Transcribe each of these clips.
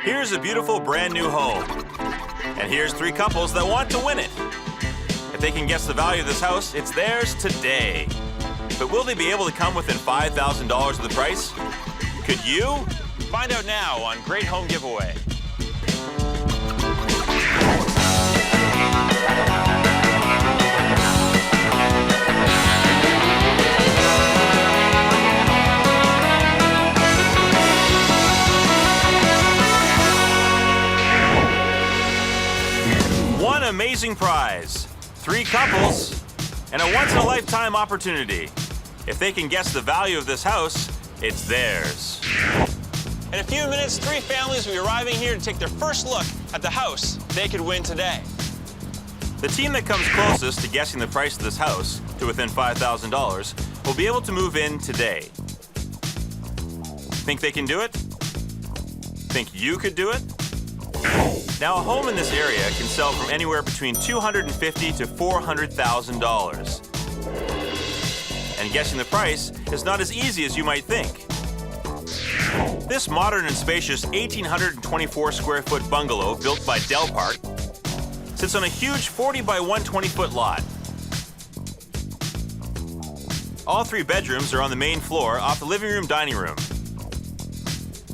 Here's a beautiful brand new home. And here's three couples that want to win it. If they can guess the value of this house, it's theirs today. But will they be able to come within $5,000 of the price? Could you? Find out now on Great Home Giveaway. One amazing prize, three couples, and a once-in-a-lifetime opportunity. If they can guess the value of this house, it's theirs. In a few minutes, three families will be arriving here to take their first look at the house they could win today. The team that comes closest to guessing the price of this house to within $5,000 will be able to move in today. Think they can do it? Think you could do it? Now, a home in this area can sell from anywhere between $250,000 to $400,000. And guessing the price is not as easy as you might think. This modern and spacious 1,824 square foot bungalow built by Del Park sits on a huge 40 by 120 foot lot. All three bedrooms are on the main floor off the living room dining room.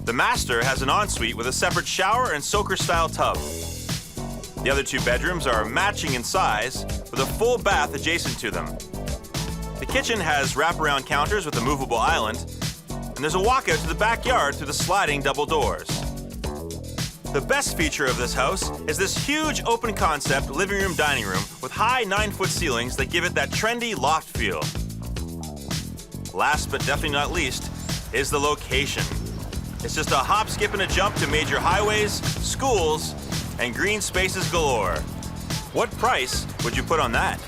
The master has an ensuite with a separate shower and soaker-style tub. The other two bedrooms are matching in size with a full bath adjacent to them. The kitchen has wraparound counters with a movable island, and there's a walkout to the backyard through the sliding double doors. The best feature of this house is this huge open concept living room dining room with high 9-foot ceilings that give it that trendy loft feel. Last but definitely not least is the location. It's just a hop, skip, and a jump to major highways, schools, and green spaces galore. What price would you put on that?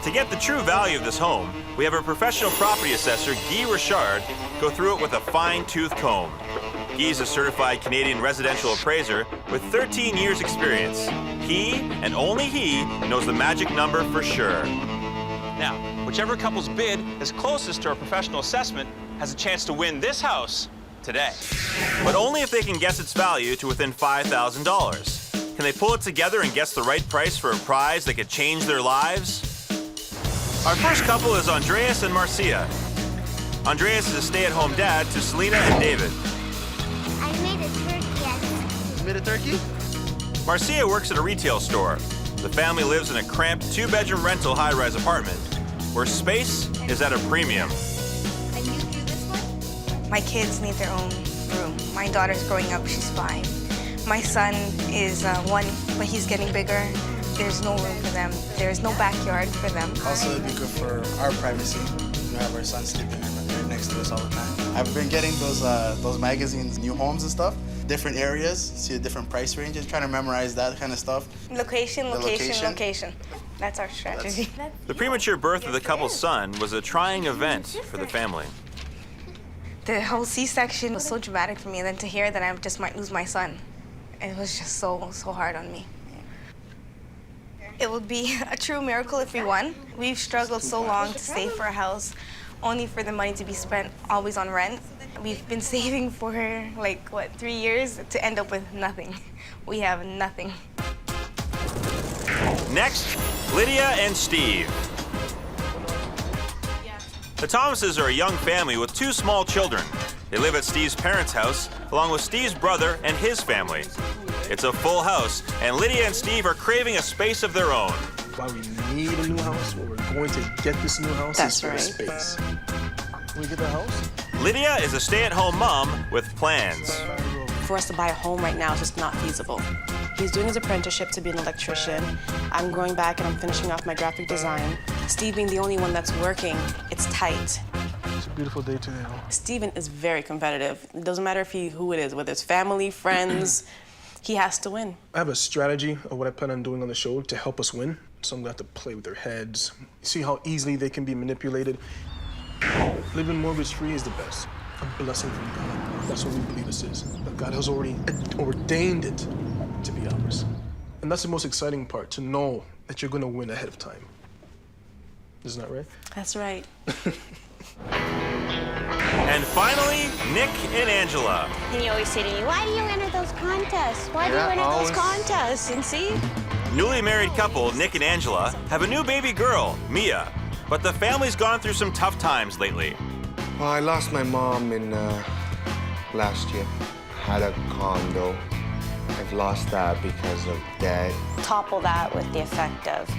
To get the true value of this home, we have our professional property assessor, Guy Richard, go through it with a fine-tooth comb. Guy's a certified Canadian residential appraiser with 13 years experience. He, and only he, knows the magic number for sure. Now, whichever couple's bid is closest to our professional assessment has a chance to win this house today. But only if they can guess its value to within $5,000. Can they pull it together and guess the right price for a prize that could change their lives? Our first couple is Andreas and Marcia. Andreas is a stay-at-home dad to Selena and David. I made a turkey. You made a turkey? Marcia works at a retail store. The family lives in a cramped 2-bedroom rental high-rise apartment where space is at a premium. And you do this one? My kids need their own room. My daughter's growing up, she's 5. My son is 1, but he's getting bigger. There's no room for them. There's no backyard for them. Also, it'd be good for our privacy. We have our son sleeping right next to us all the time. I've been getting those magazines, new homes and stuff, different areas, see the different price ranges, trying to memorize that kind of stuff. Location. That's our strategy. The premature birth of the couple's son was a trying event for the family. The whole C-section was so dramatic for me, and then to hear that I just might lose my son, it was just so hard on me. It would be a true miracle if we won. We've struggled so long to save for a house, only for the money to be spent always on rent. We've been saving for, 3 years to end up with nothing. We have nothing. Next, Lydia and Steve. The Thomases are a young family with 2 small children. They live at Steve's parents' house, along with Steve's brother and his family. It's a full house, and Lydia and Steve are craving a space of their own. Why we need a new house, what we're going to get this new house is for space. Can we get the house? Lydia is a stay-at-home mom with plans. For us to buy a home right now is just not feasible. He's doing his apprenticeship to be an electrician. I'm going back and I'm finishing off my graphic design. Steve being the only one that's working, it's tight. It's a beautiful day today. Steven is very competitive. It doesn't matter who it is, whether it's family, friends, he has to win. I have a strategy of what I plan on doing on the show to help us win. So I'm going to have to play with their heads, see how easily they can be manipulated. Living mortgage-free is the best. A blessing from God. That's what we believe this is. But God has already ordained it to be ours. And that's the most exciting part, to know that you're going to win ahead of time. Isn't that right? That's right. And finally, Nick and Angela. And you always say to me, why do you enter those contests? Why do you enter those contests? And see? Newly married couple Nick and Angela have a new baby girl, Mia. But the family's gone through some tough times lately. Well, I lost my mom in last year. Had a condo. I've lost that because of debt. Topple that with the effect of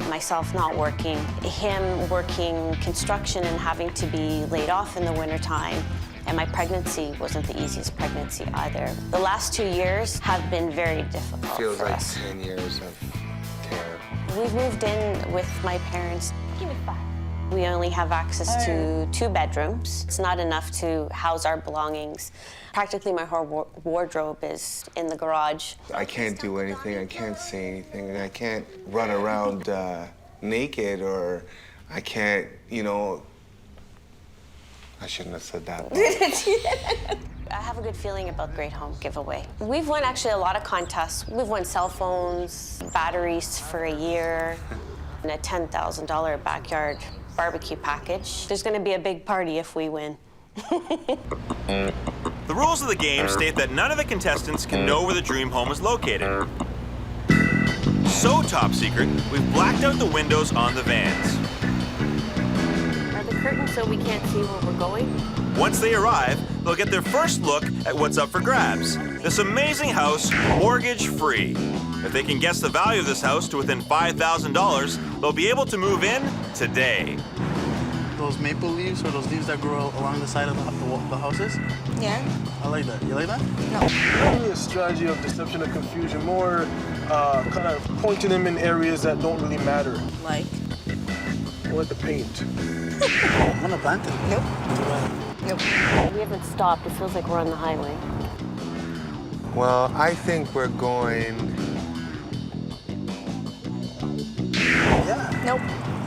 myself not working, him working construction and having to be laid off in the wintertime. And my pregnancy wasn't the easiest pregnancy either. The last 2 years have been very difficult Feels for like us. 10 years of terror. We've moved in with my parents. Give me 5. We only have access to 2 bedrooms. It's not enough to house our belongings. Practically my whole wardrobe is in the garage. I can't do anything, I can't say anything, and I can't run around naked, or I can't, you know, I shouldn't have said that. I have a good feeling about Great Home Giveaway. We've won actually a lot of contests. We've won cell phones, batteries for a year, and a $10,000 backyard barbecue package. There's gonna be a big party if we win. The rules of the game state that none of the contestants can know where the dream home is located. So top secret, we've blacked out the windows on the vans. Are the curtains so we can't see where we're going? Once they arrive, they'll get their first look at what's up for grabs. This amazing house, mortgage-free. If they can guess the value of this house to within $5,000, they'll be able to move in today. Those maple leaves, or those leaves that grow along the side of the houses. Yeah? I like that. You like that? No. Not really a strategy of deception or confusion, more kind of pointing them in areas that don't really matter. Like, Like the paint. I'm gonna plant it. Nope. Nope. We haven't stopped. It feels like we're on the highway. Well, I think we're going... Yeah. Nope.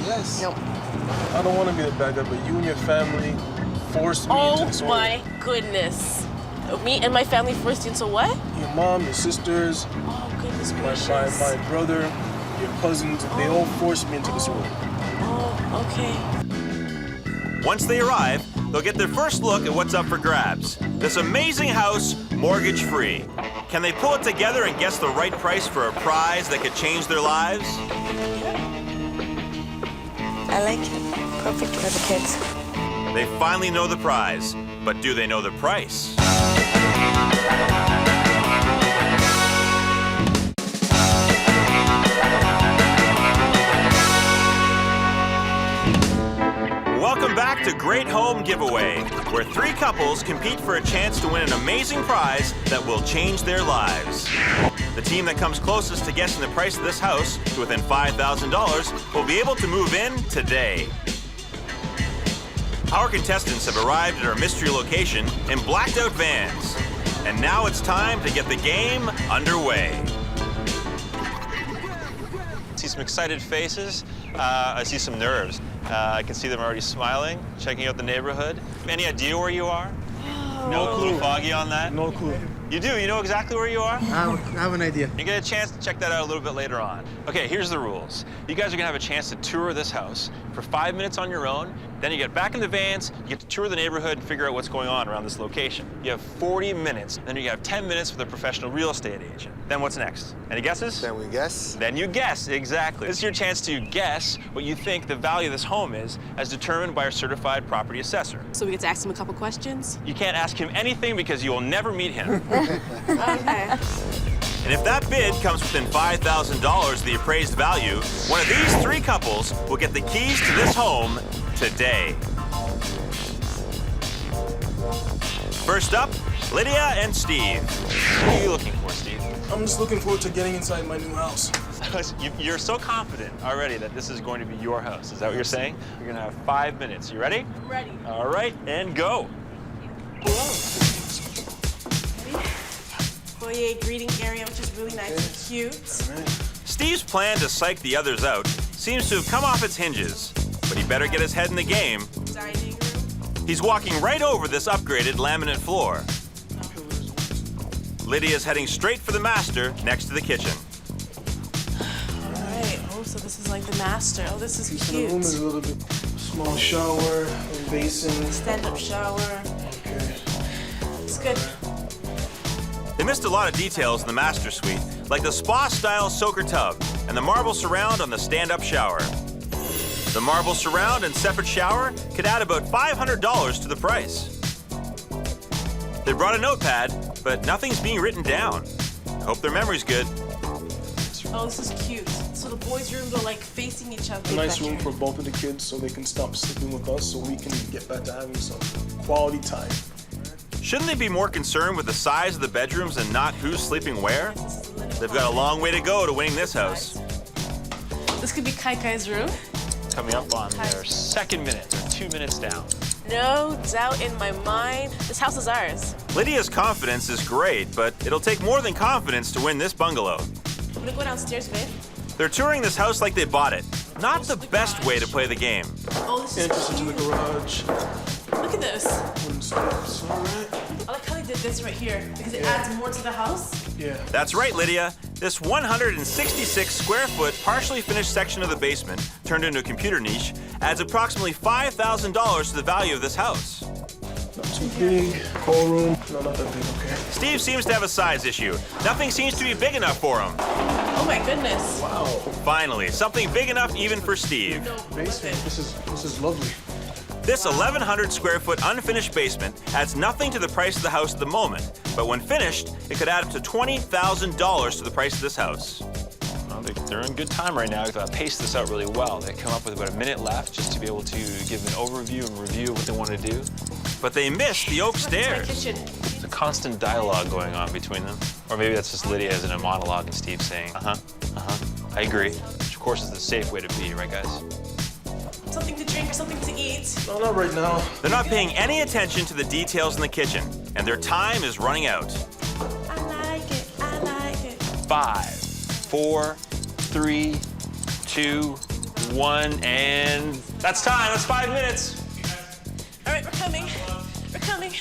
Yes. Nope. I don't want to be the bad guy, but you and your family forced me into oh this my goodness. Me and my family forced you into what? Your mom, your sisters, Oh, goodness my gracious. brother, your cousins, they all forced me into this world. Oh, okay. Once they arrive, they'll get their first look at what's up for grabs. This amazing house, mortgage-free. Can they pull it together and guess the right price for a prize that could change their lives? I like it. Perfect for the kids. They finally know the prize, but do they know the price? Welcome back to Great Home Giveaway, where 3 couples compete for a chance to win an amazing prize that will change their lives. The team that comes closest to guessing the price of this house to within $5,000 will be able to move in today. Our contestants have arrived at our mystery location in blacked out vans. And now it's time to get the game underway. I see some excited faces. I see some nerves. I can see them already smiling, checking out the neighborhood. Any idea where you are? No, a little foggy on that? No clue. You do? You know exactly where you are? I have an idea. You get a chance to check that out a little bit later on. Okay, here's the rules. You guys are gonna have a chance to tour this house for 5 minutes on your own. Then you get back in the vans, you get to tour the neighborhood and figure out what's going on around this location. You have 40 minutes. Then you have 10 minutes with a professional real estate agent. Then what's next? Any guesses? Then we guess? Then you guess, exactly. This is your chance to guess what you think the value of this home is as determined by our certified property assessor. So we get to ask him a couple questions? You can't ask him anything because you will never meet him. Okay. And if that bid comes within $5,000 of the appraised value, one of these 3 couples will get the keys to this home today. First up, Lydia and Steve. What are you looking for, Steve? I'm just looking forward to getting inside my new house. You're so confident already that this is going to be your house. Is that what you're saying? You're going to have 5 minutes. You ready? I'm ready. All right, and go. Foyer greeting area, which is really nice and cute. Steve's plan to psych the others out seems to have come off its hinges, but he better get his head in the game. Dining room. He's walking right over this upgraded laminate floor. Lydia's heading straight for the master next to the kitchen. All right. Oh, so this is like the master. Oh, this is So the room is cute. a little bit Small shower, basin. Stand-up shower. Okay. It's good. They missed a lot of details in the master suite, like the spa-style soaker tub and the marble surround on the stand-up shower. The marble surround and separate shower could add about $500 to the price. They brought a notepad, but nothing's being written down. Hope their memory's good. Oh, this is cute. So the boys' rooms are like facing each other. A nice room for both of the kids so they can stop sleeping with us so we can get back to having some quality time. Shouldn't they be more concerned with the size of the bedrooms and not who's sleeping where? They've got a long way to go to winning this house. This could be Kai Kai's room. Coming up on their second minute. They're 2 minutes down. No doubt in my mind, this house is ours. Lydia's confidence is great, but it'll take more than confidence to win this bungalow. I'm gonna go downstairs, babe. They're touring this house like they bought it. Not the best way to play the game. Oh, this is Entrance into the cute. garage. Look at this. Wooden steps, all right. I like how they did this right here because it adds more to the house. Yeah. That's right, Lydia. This 166 square foot, partially finished section of the basement, turned into a computer niche, adds approximately $5,000 to the value of this house. Not too big. Whole room. No, not that big, okay. Steve seems to have a size issue. Nothing seems to be big enough for him. Oh my goodness. Wow. Finally, something big enough even for Steve. No, Basement. This is lovely. This 1,100 square foot unfinished basement adds nothing to the price of the house at the moment, but when finished, it could add up to $20,000 to the price of this house. Well, they're in good time right now. They've paced this out really well. They come up with about a minute left just to be able to give an overview and review of what they want to do. But they missed the oak My stairs. kitchen. There's a constant dialogue going on between them. Or maybe that's just Lydia as in a monologue and Steve saying, I agree. Which of course is the safe way to be, right guys? Something to drink or something to eat. No, not right now. They're not paying any attention to the details in the kitchen, and their time is running out. I like it, I like it. 5, 4, 3, 2, 1, and that's time. That's 5 minutes. All right, we're coming. We're coming.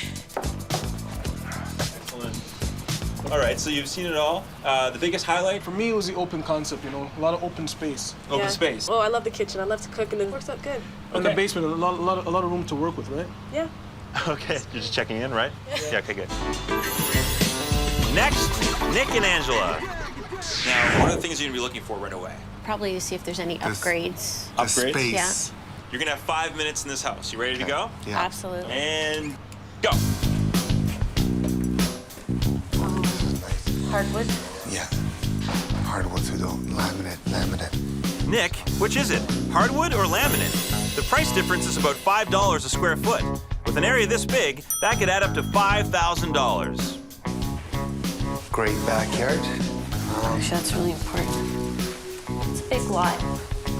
All right, so you've seen it all. The biggest highlight For me, it was the open concept, you know, a lot of open space. open Yeah. space. Oh, I love the kitchen. I love to cook, and it works out good. And the Okay. basement, a lot of room to work with, right? Yeah. Okay, you're just checking in, right? Yeah, okay, good. Next, Nick and Angela. Now, what are the things you're gonna be looking for right away? Probably to see if there's any upgrades. The Upgrades? space. You're gonna have 5 minutes in this house. You ready to go? Yeah. Absolutely. And go. Hardwood. Yeah. Hardwood we don't. Laminate. Nick, which is it? Hardwood or laminate? The price difference is about $5 a square foot. With an area this big, that could add up to $5,000. Great backyard. Gosh, that's really important. It's a big lot.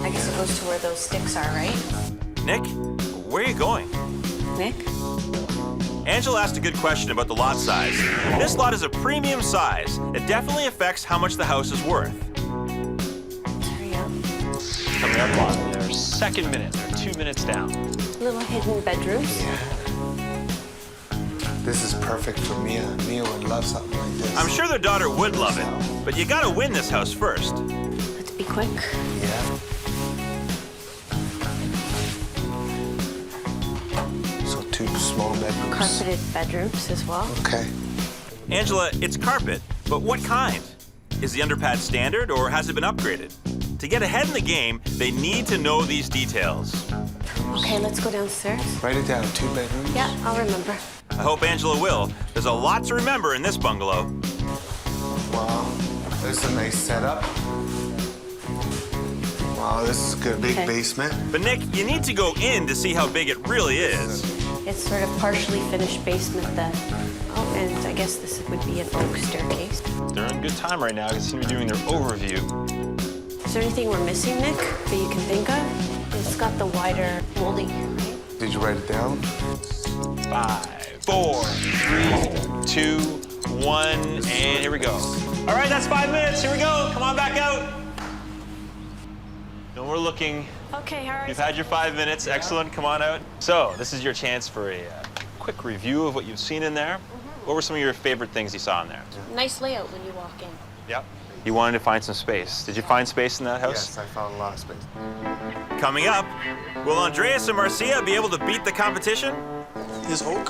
I guess it goes to where those sticks are, right? Nick, where are you going? Nick? Angela asked a good question about the lot size. This lot is a premium size. It definitely affects how much the house is worth. Hurry up. Coming up on their second minute. They're 2 minutes down. Little hidden bedrooms. This is perfect for Mia. Mia would love something like this. I'm sure their daughter would love it, but you gotta win this house first. Let's be quick. Yeah. So 2 small bedrooms. Carpeted bedrooms as well. Okay. Angela, it's carpet, but what kind? Is the underpad standard or has it been upgraded? To get ahead in the game, they need to know these details. Okay, let's go downstairs. Write it down. 2 bedrooms. Yeah, I'll remember. I hope Angela will. There's a lot to remember in this bungalow. Wow. This is a nice setup. Wow, this is good. Big Okay. basement. But Nick, you need to go in to see how big it really is. It's sort of partially finished basement then. Oh, and I guess this would be an oak staircase. They're in good time right now. They seem to be doing their overview. Is there anything we're missing, Nick, that you can think of? It's got the wider molding here, right? Did you write it down? 5, 4, 3, 2, 1, and here we go. All right, that's 5 minutes. Here we go. Come on back out. No more looking. Okay, all right. You've had your 5 minutes. Excellent. Come on out. So this is your chance for a quick review of what you've seen in there. What were some of your favorite things you saw in there? Nice layout when you walk in. Yep. You wanted to find some space. Did you find space in that house? Yes, I found a lot of space. Coming up, will Andreas and Marcia be able to beat the competition? This oak,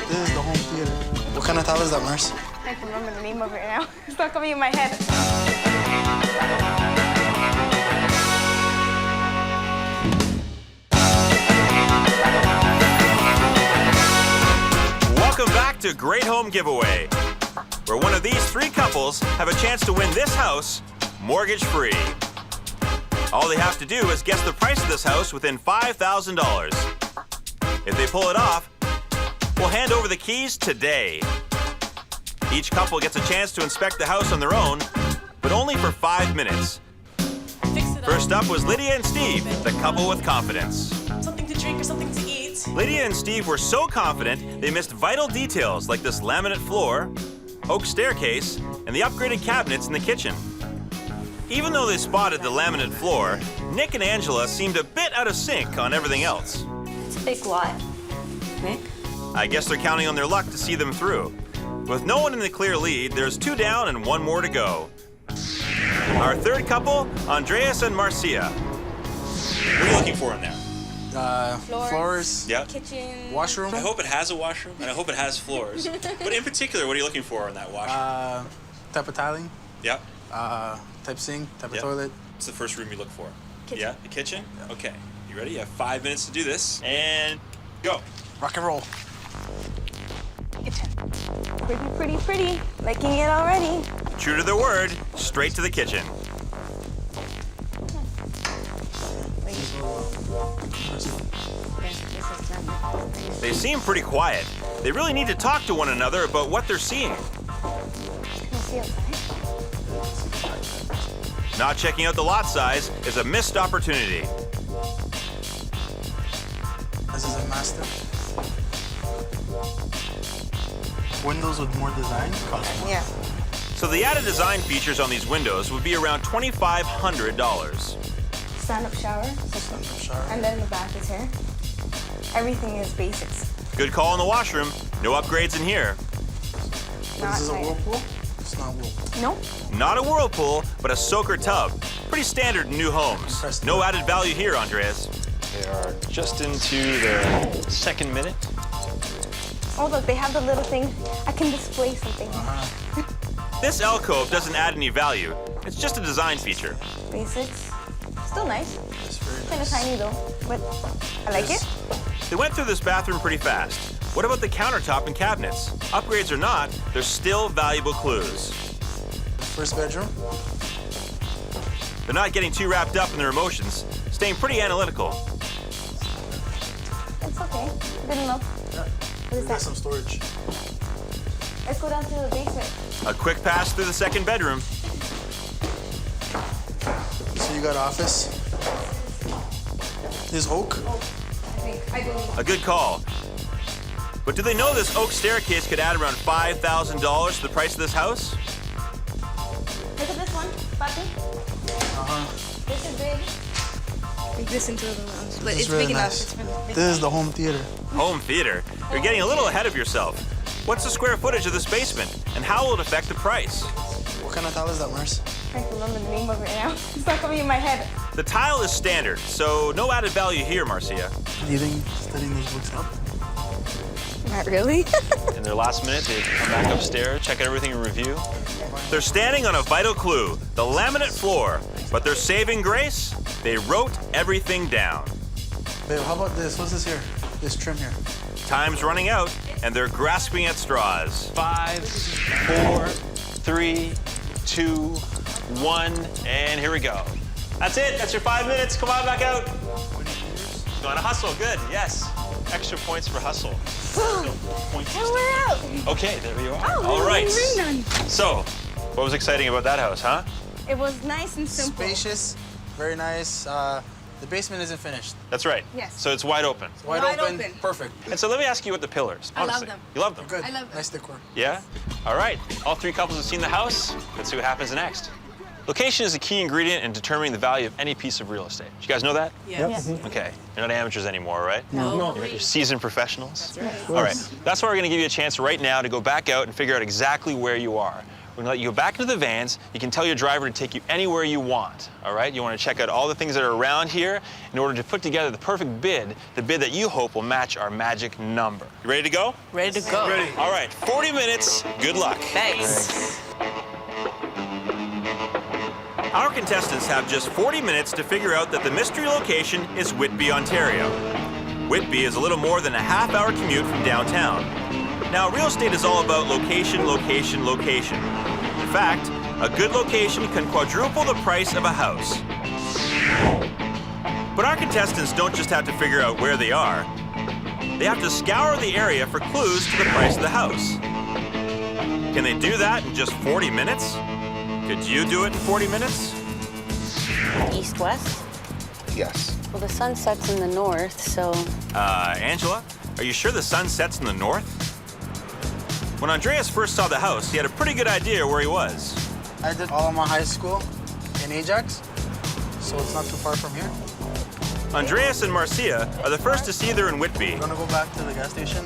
this is the home theater. What kind of tile is that, Mars? I can remember the name of it now. It's not coming in my head. Welcome back to Great Home Giveaway, where one of these three couples have a chance to win this house mortgage-free. All they have to do is guess the price of this house within $5,000. If they pull it off, we'll hand over the keys today. Each couple gets a chance to inspect the house on their own, but only for 5 minutes. First up was Lydia and Steve, the couple with confidence. Something to drink or something to eat. Lydia and Steve were so confident they missed vital details like this laminate floor, oak staircase, and the upgraded cabinets in the kitchen. Even though they spotted the laminate floor, Nick and Angela seemed a bit out of sync on everything else. It's a big lot. Nick? I guess they're counting on their luck to see them through. With no one in the clear lead, there's 2 down and 1 more to go. Our third couple, Andreas and Marcia. What are you looking for in there? Floors, Yeah. Kitchen. washroom, I hope it has a washroom, and I hope it has floors. But in particular, what are you looking for in that washroom? type of tiling, Yeah. type sink, type Yeah. of toilet. What's the first room you look for? Kitchen. Yeah, the kitchen? Okay. You ready? You have 5 minutes to do this. And go. Rock and roll. Kitchen. Pretty, pretty, pretty. Liking it already. True to their word, straight to the kitchen. They seem pretty quiet. They really need to talk to one another about what they're seeing. Can I see outside? Not checking out the lot size is a missed opportunity. This is a master. Windows with more design cost more. Yeah. So the added design features on these windows would be around $2,500. Stand-up shower. Shower. And then the bath is here. Everything is basics. Good call in the washroom. No upgrades in here. This is a Not- whirlpool. It's not whirlpool. Nope. Not a whirlpool, but a soaker tub. Pretty standard in new homes. No added value here, Andreas. They are just into their second minute. Oh, look, they have the little thing. I can display something. This alcove doesn't add any value. It's just a design feature. Basics. Still nice. It's very Kind of nice. tiny though, but I like it. They went through this bathroom pretty fast. What about the countertop and cabinets? Upgrades or not, they're still valuable clues. First bedroom. They're not getting too wrapped up in their emotions, staying pretty analytical. It's okay. Good enough. What is Got that? some storage. Let's go down to the basement. A quick pass through the second bedroom. So you got office. This oak. I believe. A good call. But do they know this oak staircase could add around $5,000 to the price of this house? Look at this one, Papi. This is big. Make this into a lounge, but This is it's really big enough. nice. It's really big. This is the home theater. Home theater. You're getting a little ahead of yourself. What's the square footage of this basement, and how will it affect the price? What kind of tile is that, Mars? I can't remember the name of it now. It's not coming in my head. The tile is standard, so no added value here, Marcia. Do you think studying these books help? Not really. In their last minute, they come back upstairs, check out everything in review. They're standing on a vital clue, the laminate floor. But their saving grace? They wrote everything down. Babe, how about this? What's this here? This trim here. Time's running out, and they're grasping at straws. 5, 4, 3, 2, 1, and here we go. That's it. That's your 5 minutes. Come on back out. Going to hustle. Good. Yes. Extra points for hustle. Point And we're out. Okay, there you are. Oh, All right. ring none. So, what was exciting about that house, huh? It was nice and simple. Spacious, very nice. The basement isn't finished. That's right. Yes. So it's wide open. Wide, Wide open, open. perfect. And so let me ask you about the pillars. I love honestly. them. You love them? Good. I love it. Nice decor. Yeah? All right. All three couples have seen the house. Let's see what happens next. Location is a key ingredient in determining the value of any piece of real estate. You guys know that? Yes. Okay. You're not amateurs anymore, right? No. You're seasoned professionals. All right. That's why we're going to give you a chance right now to go back out and figure out exactly where you are. We're gonna let you go back into the vans. You can tell your driver to take you anywhere you want, all right? You wanna check out all the things that are around here in order to put together the perfect bid, the bid that you hope will match our magic number. You ready to go? Ready to go. Ready. All right, 40 minutes, good luck. Thanks. Our contestants have just 40 minutes to figure out that the mystery location is Whitby, Ontario. Whitby is a little more than a half-hour commute from downtown. Now, real estate is all about location, location, location. In fact, a good location can quadruple the price of a house. But our contestants don't just have to figure out where they are. They have to scour the area for clues to the price of the house. Can they do that in just 40 minutes? Could you do it in 40 minutes? East-west? Yes. Well, the sun sets in the north, so... Angela, are you sure the sun sets in the north? When Andreas first saw the house, he had a pretty good idea where he was. I did all of my high school in Ajax, so it's not too far from here. Andreas and Marcia are the first to see they're in Whitby. We're gonna go back to the gas station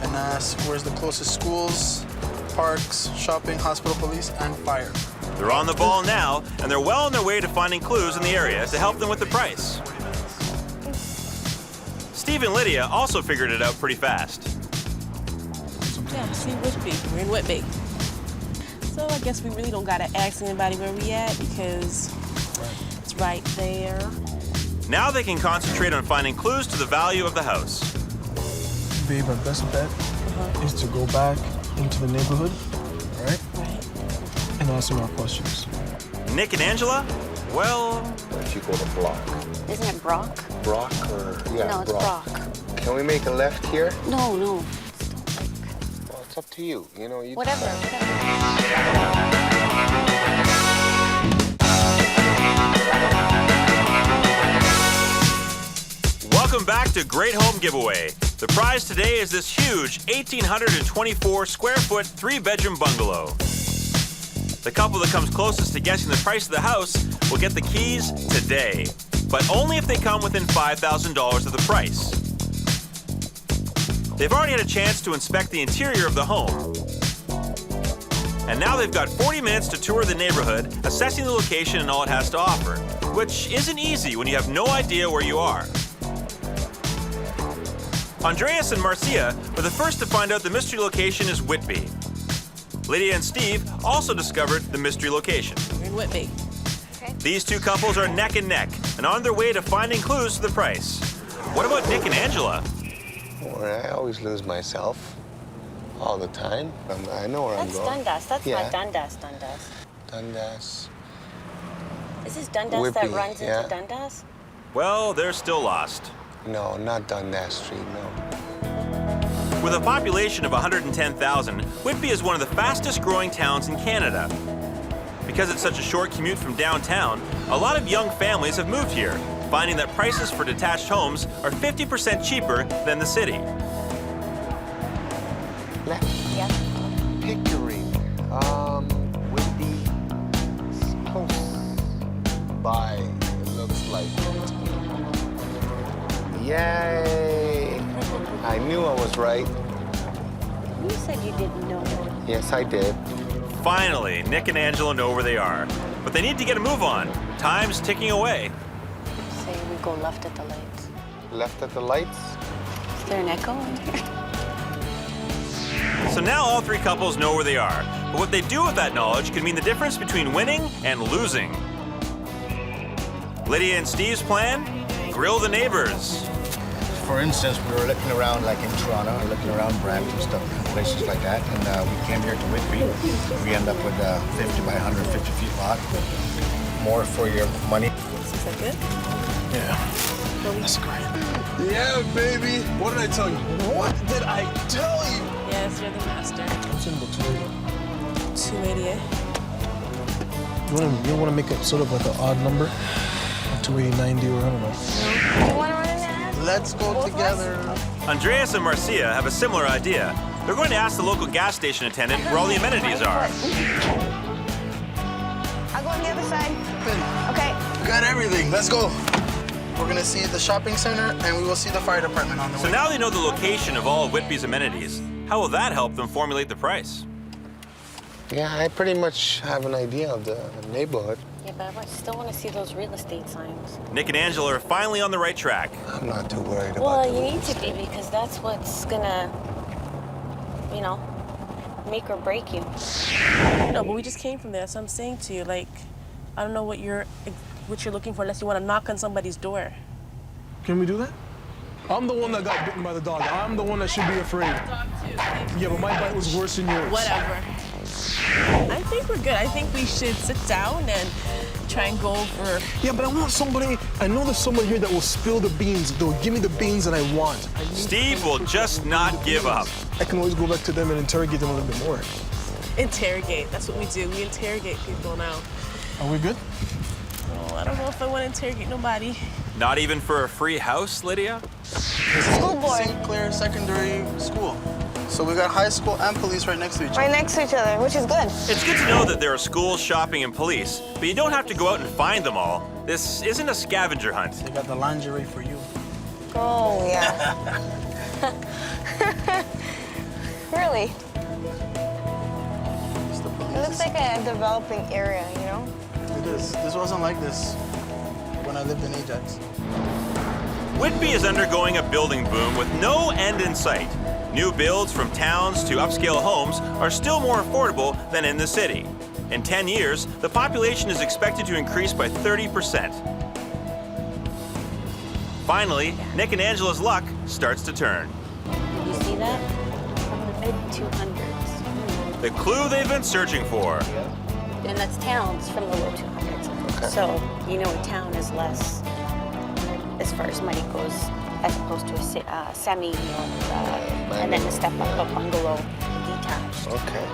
and ask where's the closest schools, parks, shopping, hospital, police, and fire. They're on the ball now, and they're well on their way to finding clues in the area to help them with the price. Steve and Lydia also figured it out pretty fast. Yeah, see Whitby. We're in Whitby. So I guess we really don't gotta ask anybody where we at because it's right there. Now they can concentrate on finding clues to the value of the house. Babe, our best bet is to go back into the neighborhood, all right? And ask them our questions. Nick and Angela? Well, What if you go to Block? Isn't it Brock? Brock or, yeah, No, it's Brock. Can we make a left here? No. Well, it's up to you. You know, you Whatever. welcome back to Great Home Giveaway. The prize today is this huge 1,824 square foot 3-bedroom bungalow. The couple that comes closest to guessing the price of the house will get the keys today, but only if they come within $5,000 of the price. They've already had a chance to inspect the interior of the home. And now they've got 40 minutes to tour the neighborhood, assessing the location and all it has to offer, which isn't easy when you have no idea where you are. Andreas and Marcia were the first to find out the mystery location is Whitby. Lydia and Steve also discovered the mystery location. We're in Whitby. These two couples are neck and neck and on their way to finding clues to the price. What about Nick and Angela? Well, I always lose myself all the time. I know where I'm That's going. Dundas. That's Yeah. not Dundas. Dundas. Is this Dundas Whitby, that runs yeah. into Dundas? Well, they're still lost. No, not Dundas Street, no. With a population of 110,000, Whitby is one of the fastest growing towns in Canada. Because it's such a short commute from downtown, a lot of young families have moved here, finding that prices for detached homes are 50% cheaper than the city. Left. Yeah. Pickering. Whitby. It's close by, it looks like. Yay! I knew I was right. You said you didn't know. Yes, I did. Finally, Nick and Angela know where they are, but they need to get a move on. Time's ticking away. Say we go left at the lights. Left at the lights. Is there an echo in here? So now all three couples know where they are, but what they do with that knowledge can mean the difference between winning and losing. Lydia and Steve's plan? Grill the neighbors. For instance, we were looking around like in Toronto and looking around Brampton, stuff, places like that, and we came here to Whitby. We end up with a 50 by 150 feet lot. More for your money. Is that good? Yeah, that's great. Yeah, baby. What did I tell you? What did I tell you? Yes, you're the master. What's in the 288. You don't want to make it sort of like an odd number? 280, 90, or I don't know. You want to run in there? Let's go together. Andreas and Marcia have a similar idea. They're going to ask the local gas station attendant where all the amenities are. I'll go on the other side. Okay. Got everything. Let's go. We're gonna see the shopping center and we will see the fire department on the way. So now they know the location of all of Whitby's amenities. How will that help them formulate the price? Yeah, I pretty much have an idea of the neighborhood. Yeah, but I still want to see those real estate signs. Nick and Angela are finally on the right track. I'm not too worried about Well, the you need real to be estate. because that's what's gonna, you know, make or break you. No, but we just came from there. That's what I'm saying to you. Like, I don't know what you're looking for unless you want to knock on somebody's door. Can we do that? I'm the one that got bitten by the dog. I'm the one that should be afraid. Yeah, but my bite was worse than yours. Whatever. I think we're good. I think we should sit down and try and go over. Yeah, but I want somebody, I know there's someone here that will spill the beans. They'll give me the beans that I want. Steve will just not give up. I can always go back to them and interrogate them a little bit more. Interrogate. That's what we do. We interrogate people now. Are we good? Oh, I don't know if I want to interrogate nobody. Not even for a free house, Lydia? School board. St. Clair Secondary School. So we got high school and police right next to each other. Right next to each other, which is good. It's good to know that there are schools, shopping, and police, but you don't have to go out and find them all. This isn't a scavenger hunt. They got the lingerie for you. Oh, yeah. Really? It's the police. It looks like a developing area, you know? It is. This wasn't like this when I lived in Ajax. Whitby is undergoing a building boom with no end in sight. New builds from towns to upscale homes are still more affordable than in the city. In 10 years, the population is expected to increase by 30%. Finally, Nick and Angela's luck starts to turn. Did you see that? From the mid-200s. The clue they've been searching for. And that's towns from the low 200s. Okay. So, you know, a town is less as far as money goes as opposed to a semi, and then a step up, a bungalow, detached. Okay.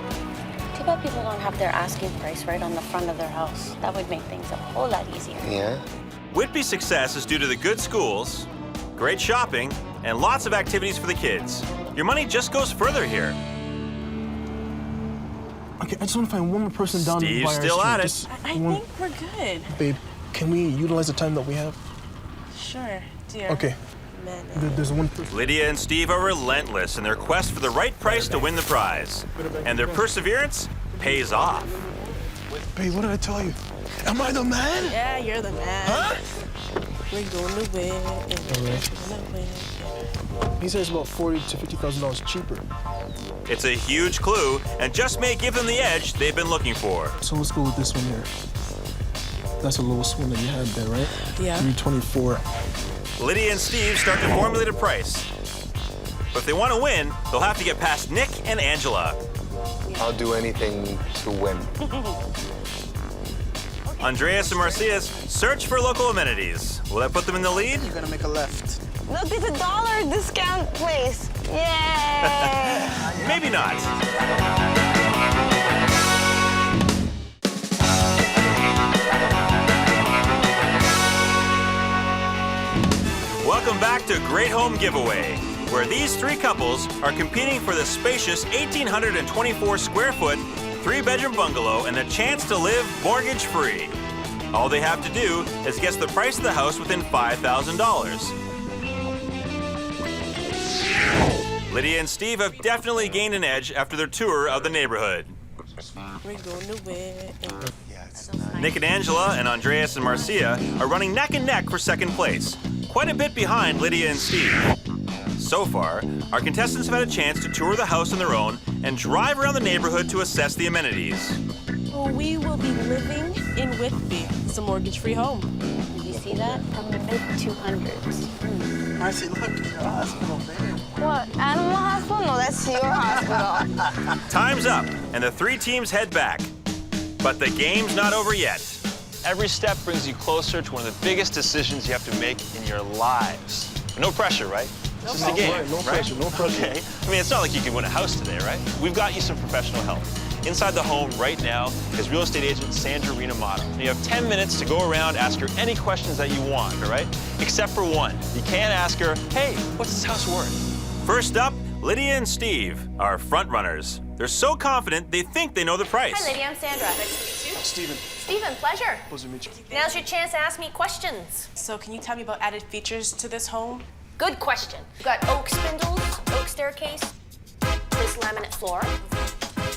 Too bad people don't have their asking price right on the front of their house. That would make things a whole lot easier. Yeah. Whitby's success is due to the good schools, great shopping, and lots of activities for the kids. Your money just goes further here. Okay, I just want to find one more person down by Steve's our still street. at it. Just I one- think we're good. Babe, can we utilize the time that we have? Sure, dear. Okay, Man. there's one person. Lydia and Steve are relentless in their quest for the right price to win the prize. And their perseverance pays off. Babe, what did I tell you? Am I the man? Yeah, you're the man. Huh? We're going to win. We're Alright. gonna win. He says about $40,000 to $50,000 cheaper. It's a huge clue and just may give them the edge they've been looking for. So let's go with this one here. That's the lowest one that you had there, right? Yeah. 324. Lydia and Steve start to formulate a price. But if they want to win, they'll have to get past Nick and Angela. I'll do anything to win. Andreas and Marcia's search for local amenities. Will that put them in the lead? You're gonna make a left. Look, it's $1 discount place. Yay! Maybe not. Welcome back to Great Home Giveaway, where these three couples are competing for the spacious 1,824 square foot, 3-bedroom bungalow and a chance to live mortgage-free. All they have to do is guess the price of the house within $5,000. Lydia and Steve have definitely gained an edge after their tour of the neighborhood. We're going to win. Yeah, it's nice. Nick and Angela and Andreas and Marcia are running neck and neck for second place, quite a bit behind Lydia and Steve. So far, our contestants have had a chance to tour the house on their own and drive around the neighborhood to assess the amenities. Well, we will be living in Whitby. It's a mortgage-free home. Did you see that? From the mid-200s. Marcy, look, your hospital, babe. What, animal hospital? No, that's your hospital. Time's up, and the three teams head back. But the game's not over yet. Every step brings you closer to one of the biggest decisions you have to make in your lives. No pressure, right? It's just a game, Right, no right? pressure, no pressure. Okay. I mean, it's not like you can win a house today, right? We've got you some professional help. Inside the home right now is real estate agent Sandra Reno. And you have 10 minutes to go around, ask her any questions that you want, all right? Except for one. You can't ask her, hey, what's this house worth? First up, Lydia and Steve are front runners. They're so confident they think they know the price. Hi, Lydia. I'm Sandra. Nice to meet you. Steven, Stephen, pleasure. pleasure to meet you. Now's your chance to ask me questions. So can you tell me about added features to this home? Good question. We've got oak spindles, oak staircase, this laminate floor,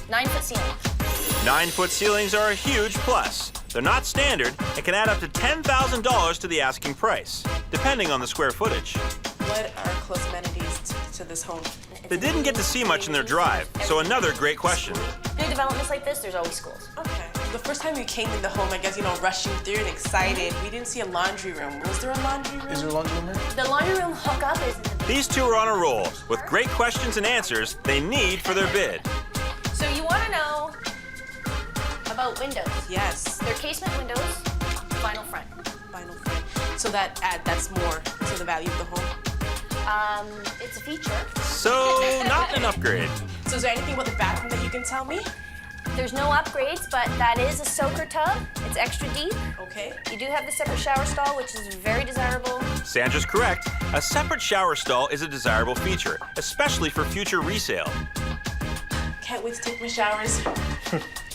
9-foot ceiling. 9-foot ceilings are a huge plus. They're not standard and can add up to $10,000 to the asking price, depending on the square footage. What are close amenities to this home? They didn't get to see much in their drive, so another great question. New developments like this, there's always schools. Okay. The first time we came in the home, I guess, rushing through and excited, we didn't see a laundry room. Was there a laundry room? Is there a laundry room here? The laundry room hookup is in the These two are on a roll with great questions and answers they need for their bid. So you want to know about windows. Yes. They're casement windows, vinyl front. Vinyl front. So that's more to the value of the home. It's a feature. So, not an upgrade. So is there anything about the bathroom that you can tell me? There's no upgrades, but that is a soaker tub. It's extra deep. Okay. You do have the separate shower stall, which is very desirable. Sandra's correct. A separate shower stall is a desirable feature, especially for future resale. Can't wait to take my showers.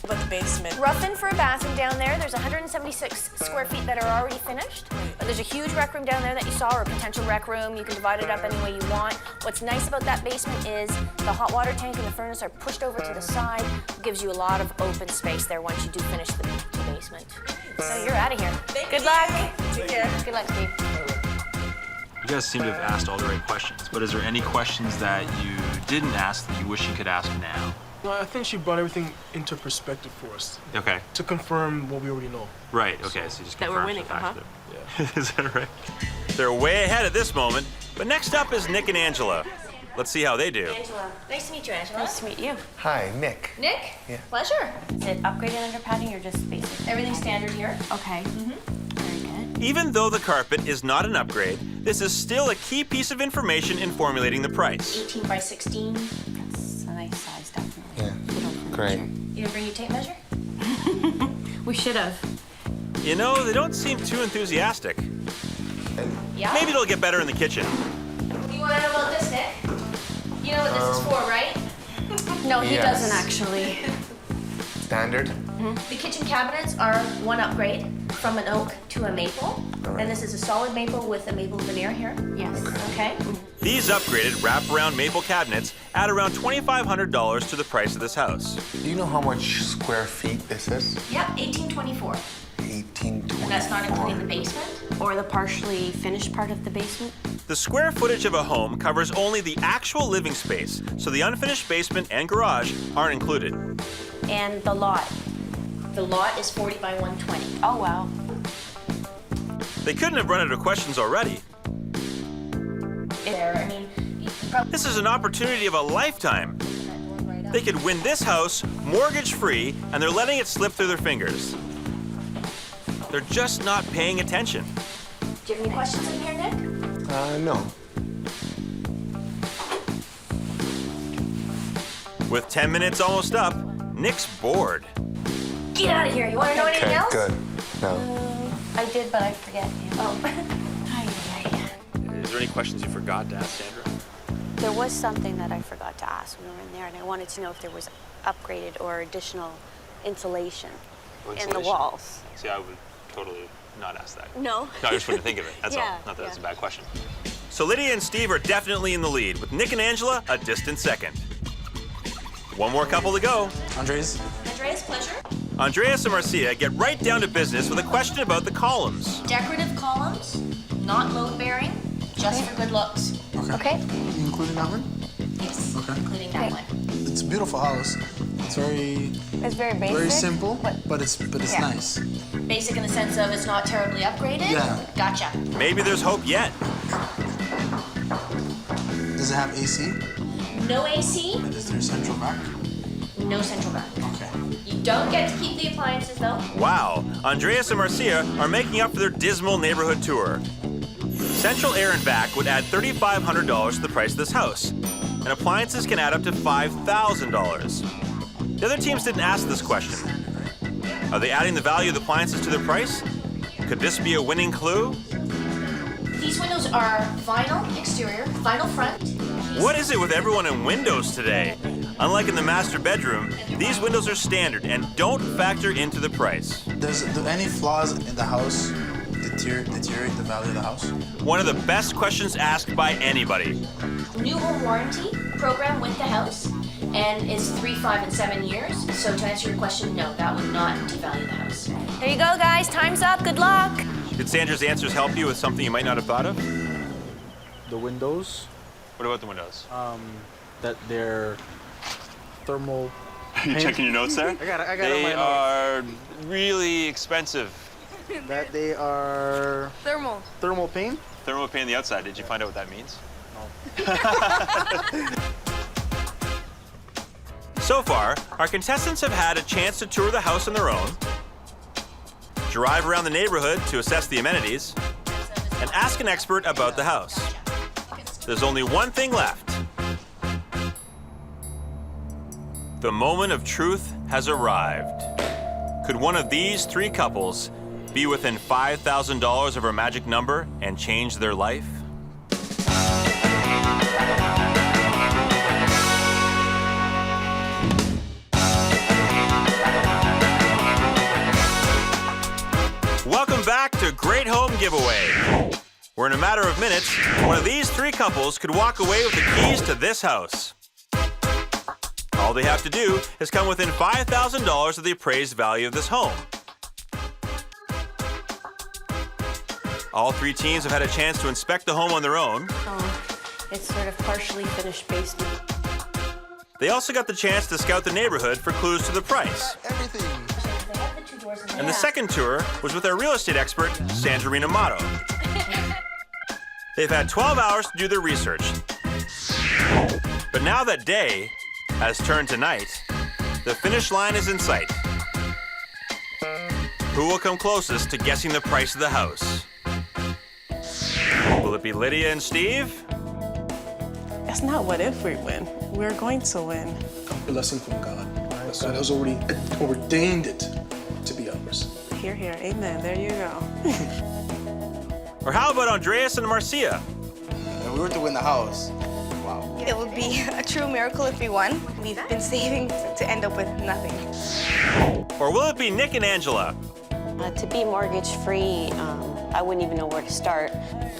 About the basement. Rough-in for a bathroom down there. There's 176 square feet that are already finished. There's a huge rec room down there that you saw, or a potential rec room. You can divide it up any way you want. What's nice about that basement is the hot water tank and the furnace are pushed over to the side. Gives you a lot of open space there once you do finish the basement. So you're out of here. Good luck. Take care. Good luck, Steve. You guys seem to have asked all the right questions, but is there any questions that you didn't ask that you wish you could ask now? No, I think she brought everything into perspective for us Okay. to confirm what we already know. Right, okay, so you just That we're confirmed winning, the fact Yeah. that- Is that right? They're way ahead at this moment, but next up is Nick and Angela. Let's see how they do. Angela. Nice to meet you, Angela. Nice to meet you. Hi, Nick. Nick? Yeah. Pleasure. Is it upgraded under padding or just basic? Everything's standard here. Okay. Very good. Even though the carpet is not an upgrade, this is still a key piece of information in formulating the price. 18 by 16. That's a nice size, definitely. Yeah. Great. You gonna bring your tape measure? We should have. You know, they don't seem too enthusiastic. Yeah. Maybe it'll get better in the kitchen. You want to know about this, Nick? You know what this is for, right? No, he Yes. doesn't actually. Standard? The kitchen cabinets are one upgrade from an oak to a maple. And this is a solid maple with a maple veneer here. Yes. Okay? These upgraded wraparound maple cabinets add around $2,500 to the price of this house. Do you know how much square feet this is? Yep, 1824. 1824. And that's not including the basement. Or the partially finished part of the basement. The square footage of a home covers only the actual living space, so the unfinished basement and garage aren't included. And the lot. The lot is 40 by 120. Oh, wow. They couldn't have run out of questions already. There, I mean, you probably This is an opportunity of a lifetime. They could win this house mortgage-free, and they're letting it slip through their fingers. They're just not paying attention. Do you have any questions in here, Nick? No. With 10 minutes almost up, Nick's bored. Get out of here. You want to know anything Okay, else? good. No. I did, but I forget. Oh. Is there any questions you forgot to ask Sandra? There was something that I forgot to ask when we were in there, and I wanted to know if there was upgraded or additional insulation in the Insulation? walls. See, I would totally not ask that. No. No, I just wouldn't think of it. That's Yeah, all. Not that it's a yeah. bad question. So Lydia and Steve are definitely in the lead, with Nick and Angela a distant second. One more couple to go. Andres? Andreas, pleasure. Andreas and Marcia get right down to business with a question about the columns. Decorative columns, not load bearing, just for good looks. Okay. Including that one? Yes. Okay. Including that one. It's a beautiful house. It's very It's very basic. very simple, but it's Yeah. nice. Basic in the sense of it's not terribly upgraded. Yeah. Gotcha. Maybe there's hope yet. Does it have AC? No AC, Is there a central back? no central back. Okay. You don't get to keep the appliances though. Wow, Andreas and Marcia are making up for their dismal neighborhood tour. Central air and vac would add $3,500 to the price of this house, and appliances can add up to $5,000. The other teams didn't ask this question. Are they adding the value of the appliances to their price? Could this be a winning clue? These windows are vinyl exterior, vinyl front. What is it with everyone in windows today? Unlike in the master bedroom, these windows are standard and don't factor into the price. Do any flaws in the house deteriorate the value of the house? One of the best questions asked by anybody. New home warranty program with the house. and it's 3, 5, and 7 years. So to answer your question, no, that would not devalue the house. There you go, guys. Time's up. Good luck. Did Sandra's answers help you with something you might not have thought of? The windows, What about the windows? that they're thermal. Are you checking your notes there? I got it They on my notes. are really expensive. That they are thermal paint. Thermal paint on the outside. Did you find out what that means? So far, our contestants have had a chance to tour the house on their own, drive around the neighborhood to assess the amenities, and ask an expert about the house. There's only one thing left. The moment of truth has arrived. Could one of these three couples be within $5,000 of our magic number and change their life? Welcome back to Great Home Giveaway, where in a matter of minutes, one of these three couples could walk away with the keys to this house. All they have to do is come within $5,000 of the appraised value of this home. All three teams have had a chance to inspect the home on their own. It's sort of partially finished basement. They also got the chance to scout the neighborhood for clues to the price. Everything. And the second tour was with our real estate expert, Sandra Reno. They've had 12 hours to do their research. But now that day has turned to night, the finish line is in sight. Who will come closest to guessing the price of the house? Will it be Lydia and Steve? It's not what if we win. We're going to win. A blessing from God. God has already ordained it to be ours. Here, here. Amen. There you go. Or how about Andreas and Marcia? If we were to win the house, wow. It would be a true miracle if we won. We've been saving to end up with nothing. Or will it be Nick and Angela? To be mortgage-free, I wouldn't even know where to start.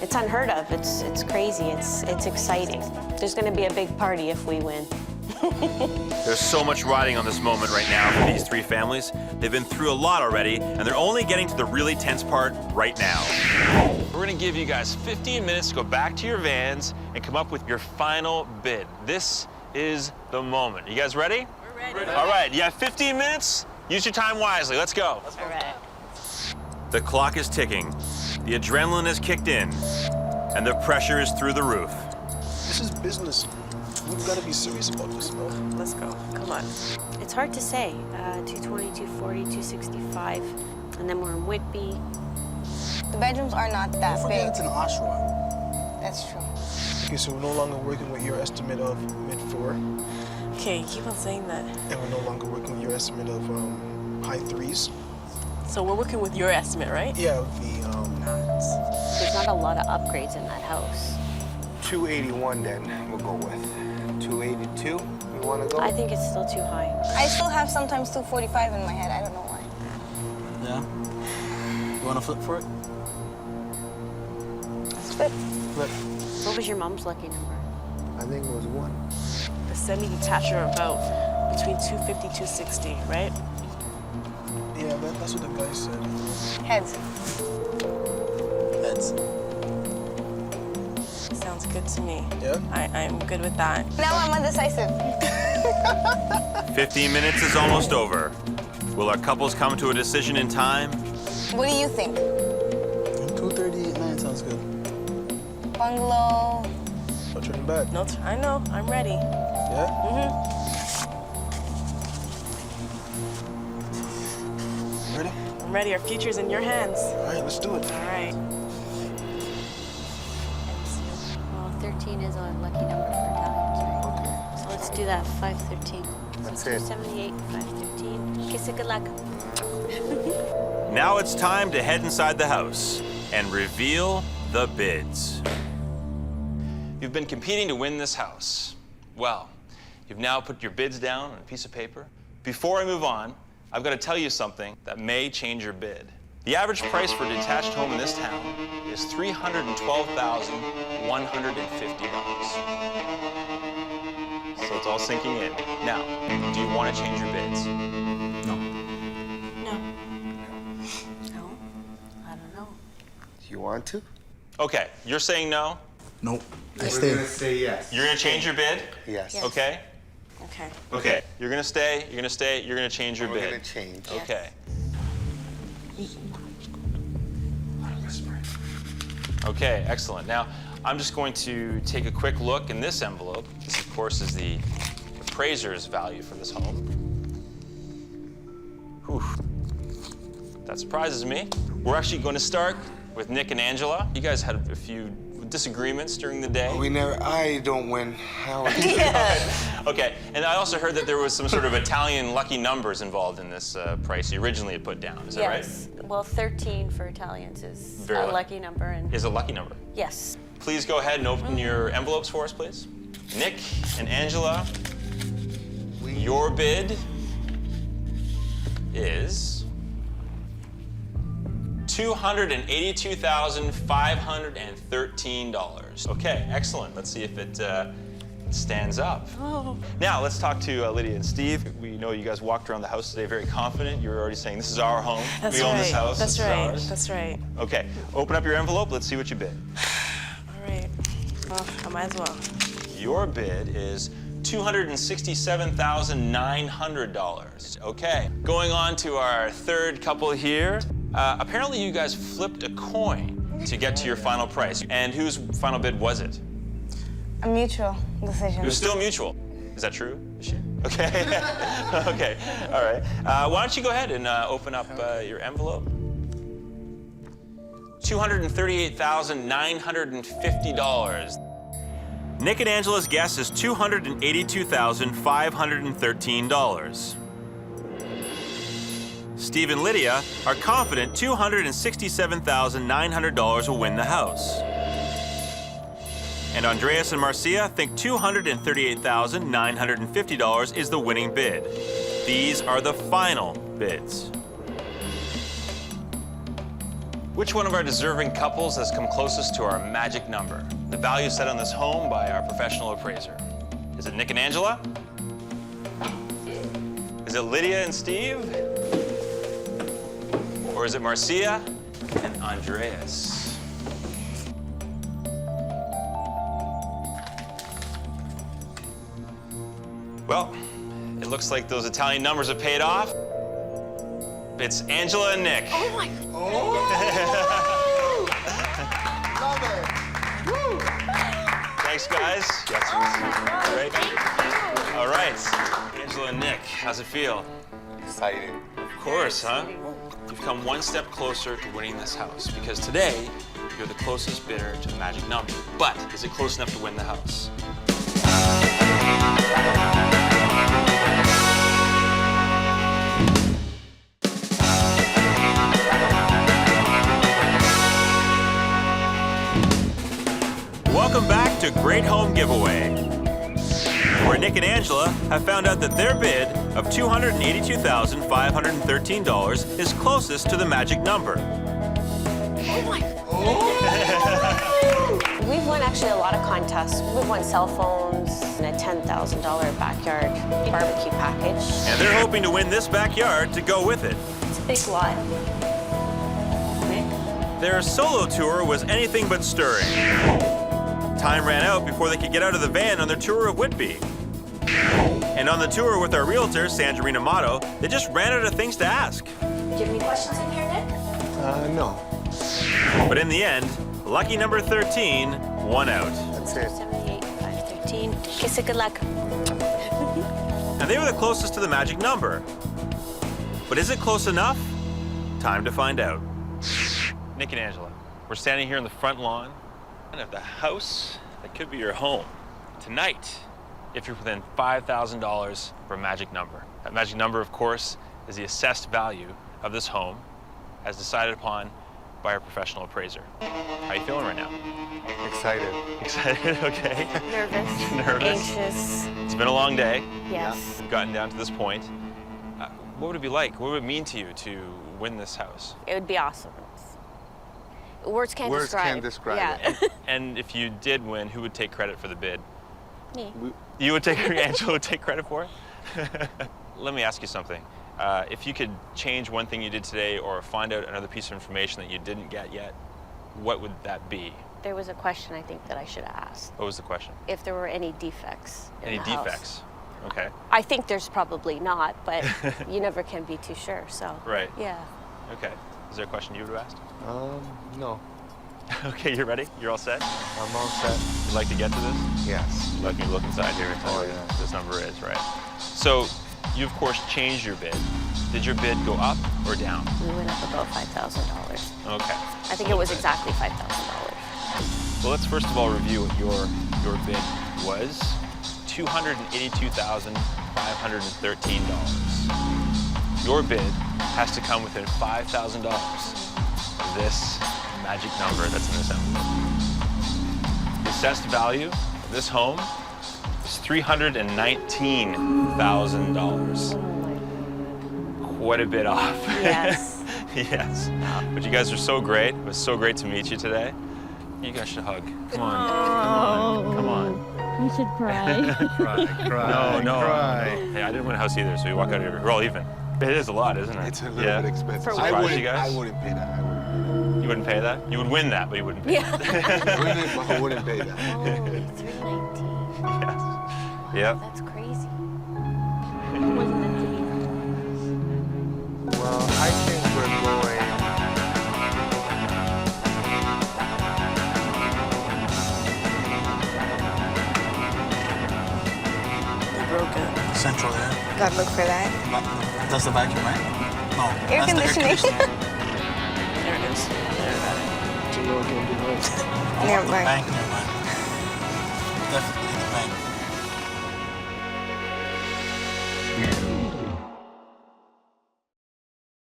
It's unheard of. It's crazy. It's exciting. There's going to be a big party if we win. There's so much riding on this moment right now for these three families. They've been through a lot already, and they're only getting to the really tense part right now. We're gonna give you guys 15 minutes to go back to your vans and come up with your final bid. This is the moment. You guys ready? We're ready. All right, you have 15 minutes. Use your time wisely. Let's go. All right. The clock is ticking, the adrenaline has kicked in, and the pressure is through the roof. This is business. We've got to be serious about this, bro. Let's go. Come on. It's hard to say. 220, 240, 265, and then we're in Whitby. The bedrooms are not that Forget big. it's an Oshawa. That's true. Okay, so we're no longer working with your estimate of mid-4, Okay, keep on saying that. and we're no longer working with your estimate of high 3s. So we're working with your estimate, right? Yeah, it would be There's not a lot of upgrades in that house. 281 then we'll go with. 282, we want to go? I think it's still too high. I still have sometimes 245 in my head. I don't know why. Yeah. You want to flip for it? Flip. Flip. What was your mom's lucky number? I think it was 1. The semi-detached are about between 250, 260, right? yeah, that's what the guy said. Heads. Heads. Sounds good to me. Yeah? I'm good with that. Now I'm undecisive. 15 minutes is almost over. Will our couples come to a decision in time? What do you think? 238.9 sounds good. Bungalow. No turning back. No, I know. I'm ready. Yeah? Ready? I'm ready. Our future's in your hands. All right, let's do it. All right. Well, 13 is a lucky number for Italians, right? Okay. So let's do that, 513. That's it. 278, 513. Okay, so good luck. Now it's time to head inside the house and reveal the bids. You've been competing to win this house. Well, you've now put your bids down on a piece of paper.50 I move on, I've got to tell you something that may change your bid. The average price for a detached home in this town is $312,150. So so it's all sinking in. Now, do you want to change your bids? No. No, I don't know. You want to? Okay, you're saying no? Nope. I We're stay. gonna say yes. You're gonna change your bid? Yes. Yes. Okay? Okay. Okay. You're gonna stay, you're gonna stay, you're gonna change your We're bid. gonna change. Okay. Okay, excellent. Now, I'm just going to take a quick look in this envelope. This, of course, is the appraiser's value for this home. Whew. That surprises me. We're actually going to start with Nick and Angela. You guys had a few disagreements during the day. I don't win. Okay, and I also heard that there was some sort of Italian lucky numbers involved in this price you originally had put down. Is that right? Yes. Well, 13 for Italians is Very a lucky. lucky number. And Is a lucky number. yes. Please go ahead and open your envelopes for us, please. Nick and Angela, your bid is $282,513. Okay, excellent. Let's see if it stands up. Oh. Now, let's talk to Lydia and Steve. We know you guys walked around the house today very confident. You're already saying, this is our home. That's we right. own this house. That's this is right. ours. That's right. Okay, open up your envelope. Let's see what you bid. All right. Well, I might as well. Your bid is $267,900. Okay, going on to our third couple here. Apparently you guys flipped a coin to get to your final price. And whose final bid was it? A mutual decision. It was still mutual. Is that true? Is she? Okay. Okay, all right. Why don't you go ahead and open up your envelope? $238,950. Nick and Angela's guess is $282,513. Steve and Lydia are confident $267,900 will win the house. And Andreas and Marcia think $238,950 is the winning bid. These are the final bids. Which one of our deserving couples has come closest to our magic number? The value set on this home by our professional appraiser. Is it Nick and Angela? Is it Lydia and Steve? Or is it Marcia and Andreas? Well, it looks like those Italian numbers have paid off. It's Angela and Nick. Oh my. Love it. Woo. Thanks, guys. All right. All right. Angela and Nick, how's it feel? Exciting. Of course, huh? You've come one step closer to winning this house because today you're the closest bidder to the magic number. But is it close enough to win the house? Welcome back to Great Home Giveaway, where Nick and Angela have found out that their bid of $282,513 is closest to the magic number. Oh my. We've won actually a lot of contests. We've won cell phones and a $10,000 backyard barbecue package. And they're hoping to win this backyard to go with it. It's a big lot. Nick? Their solo tour was anything but stirring. Time ran out before they could get out of the van on their tour of Whitby. And on the tour with our realtor, Sandra Amato, they just ran out of things to ask. Do you have any questions in here, Nick? No. But in the end, lucky number 13 won out. That's it. 78, 513. Kiss it, good luck. And they were the closest to the magic number. But is it close enough? Time to find out. Nick and Angela, we're standing here in the front lawn of the house that could be your home. Tonight, if you're within $5,000 for a magic number. That magic number, of course, is the assessed value of this home as decided upon by our professional appraiser. How are you feeling right now? Excited. Excited, okay. Nervous. Nervous. Anxious. It's been a long day. Yes. We've gotten down to this point. What would it be like? What would it mean to you to win this house? It would be awesome. Words can't describe. Words can't describe yeah. it. And if you did win, who would take credit for the bid? Me. You would take, Angela would take credit for it? Let me ask you something. If you could change one thing you did today or find out another piece of information that you didn't get yet, what would that be? There was a question I think that I should have asked. What was the question? If there were any defects in Any the house. defects? Okay. I think there's probably not, but you never can be too sure, so. Right. Yeah. Okay. Is there a question you would have asked? No. Okay, you're ready? You're all set? I'm all set. You'd like to get to this? Yes. Let me look inside here and tell you what this number is, right? So, you of course changed your bid. Did your bid go up or down? We went up about $5,000. Okay. I think it was exactly $5,000. Well, let's first of all review what your bid was. $282,513. Your bid has to come within $5,000 of this magic number that's in this envelope. The assessed value of this home is $319,000. Quite a bit off. Yes. Yes. But you guys are so great. It was so great to meet you today. You guys should hug. Come on. Come on. Come on. You should cry. No, no. Cry. Hey, I didn't win a house either, so we walk out of here. We're all even. It is a lot, isn't it? It's a little bit expensive. For Surprised you guys? I wouldn't pay that. You wouldn't pay that? You would win that, but you wouldn't pay Yeah. I wouldn't pay that. Holy, 319. Yes. Wow, Yep. That's crazy. It wasn't meant to be. Well, I think we're going. Broke it. Central air. Gotta look for that. Does the vacuum, right? No. Air that's the conditioning. There it is. There, got it. To know it can do both. I Never want the mind. bank nearby. Definitely the bank.